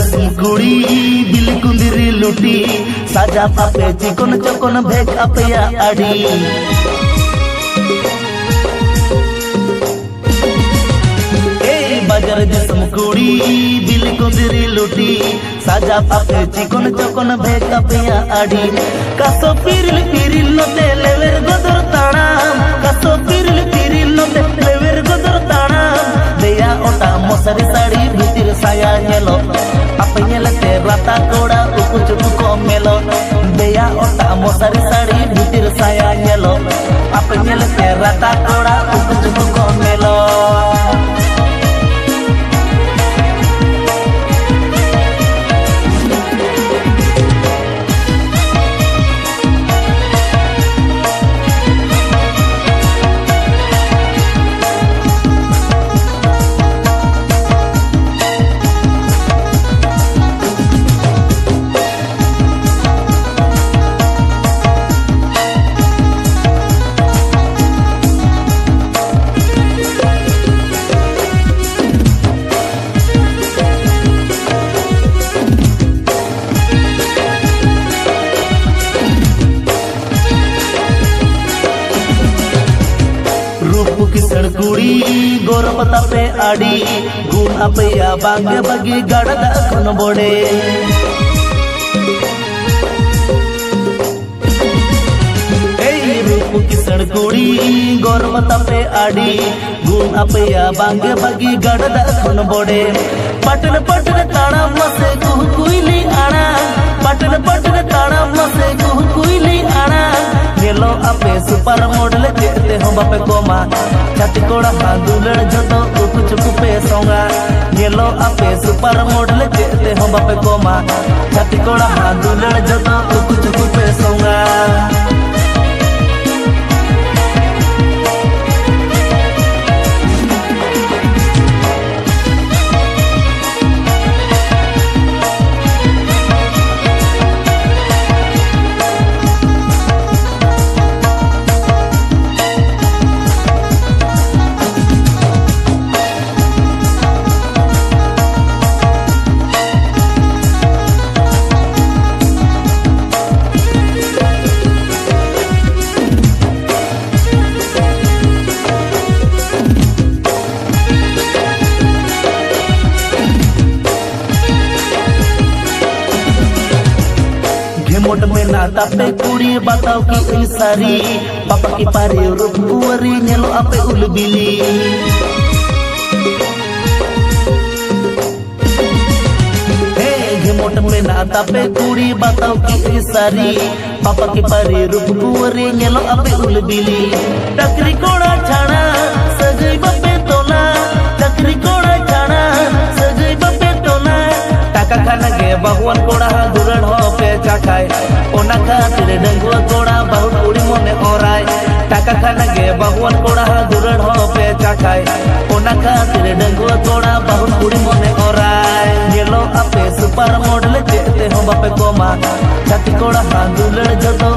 जैसी कुड़ी बिल कुंदरी लुटी साजा पापे चिकन चकन भेक अपया आड़ी बाजार जैसम कुड़ी बिल कुंदरी लुटी साजा पापे चिकन चकन भेक अपया आड़ी कासो पिरिल नते लेवेर गदर ताणाम कासो पिरिल नते लेवेर गदर ताणाम देया ओटा मसारी साड़ी भीतर साया नेलो आपे नेलते राता कोड़ा उकुच उको मेलो देया ओटा मसारी साड़ी भीतर साया नेलो आपे नेलते राता कोड़ा उकुच उको मेलो किसड़ कुड़ी गोरपता पे आड़ी गुण अपया बांगे बगी गड़दा खन बोड़े रूप किसड़ कुड़ी गोरपता पे आड़ी गुण अपया बांगे बगी गड़दा खन बोड़े पटन पटन ताड़ा मसे कुह कुइली आड़ा पटन पटन ताड़ा मसे कुह कुइली आड़ा गेलो आपे सुपर मॉडल चेते हो बापे कोमा छाती कोड़ा हादुलड़ जतो कुछ कुपे सोंगा गेलो आपे सुपर मॉडल चेते हो बापे कोमा छाती कोड़ा हादुलड़ जतो कुछ कुपे सोंगा मोट में नाता पे कुड़ी बताओ कि सारी पापा की पारे रूप कुवरी नेलो आपे उलबिली मोट में नाता पे कुड़ी बताओ कि सारी पापा की पारे रूप कुवरी नेलो आपे उलबिली टकरी कोड़ा छाड़ा सजई बापे तोला टकरी कोड़ा छाड़ा सजई बापे तोला टाका खाना के बहुवन कोड़ा दुरड़ हो पे चाखाय ओना खातिर डंगुआ कोड़ा बहुत कुड़ी मोने ओराय टाका खाना के बहुवन कोड़ा दुरड़ हो पे चाखाय ओना खातिर डंगुआ कोड़ा बहुत कुड़ी मोने ओराय गेलो आपे सुपर मॉडल चेते हो बापे कोमा छाती कोड़ा हादुलड़ जतो